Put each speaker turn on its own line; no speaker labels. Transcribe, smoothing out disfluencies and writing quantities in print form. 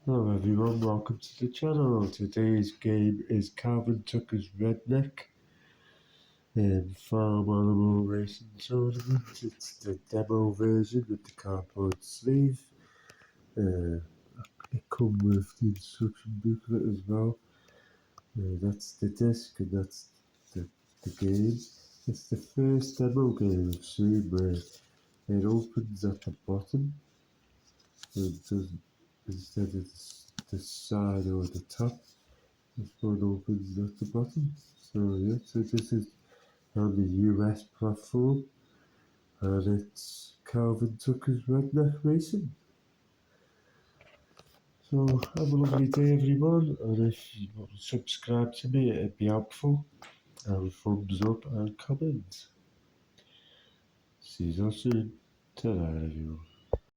Hello everyone, welcome to the channel. Today's game is Calvin Tucker's Redneck and Farm Animal Racing Tournament. It's the demo version with the cardboard sleeve. It comes with the instruction booklet as well. That's the disc and that's the game. It's the first demo game of Zoom where it opens at the bottom. It doesn't, instead of the side or the top. This one opens at the bottom. So yeah, so this is on the US platform and it's Calvin Tucker's Redneck Racing. So have a lovely day everyone, and if you want to subscribe to me it'd be helpful. And a thumbs up and comment. See you soon. Ta-ra everyone.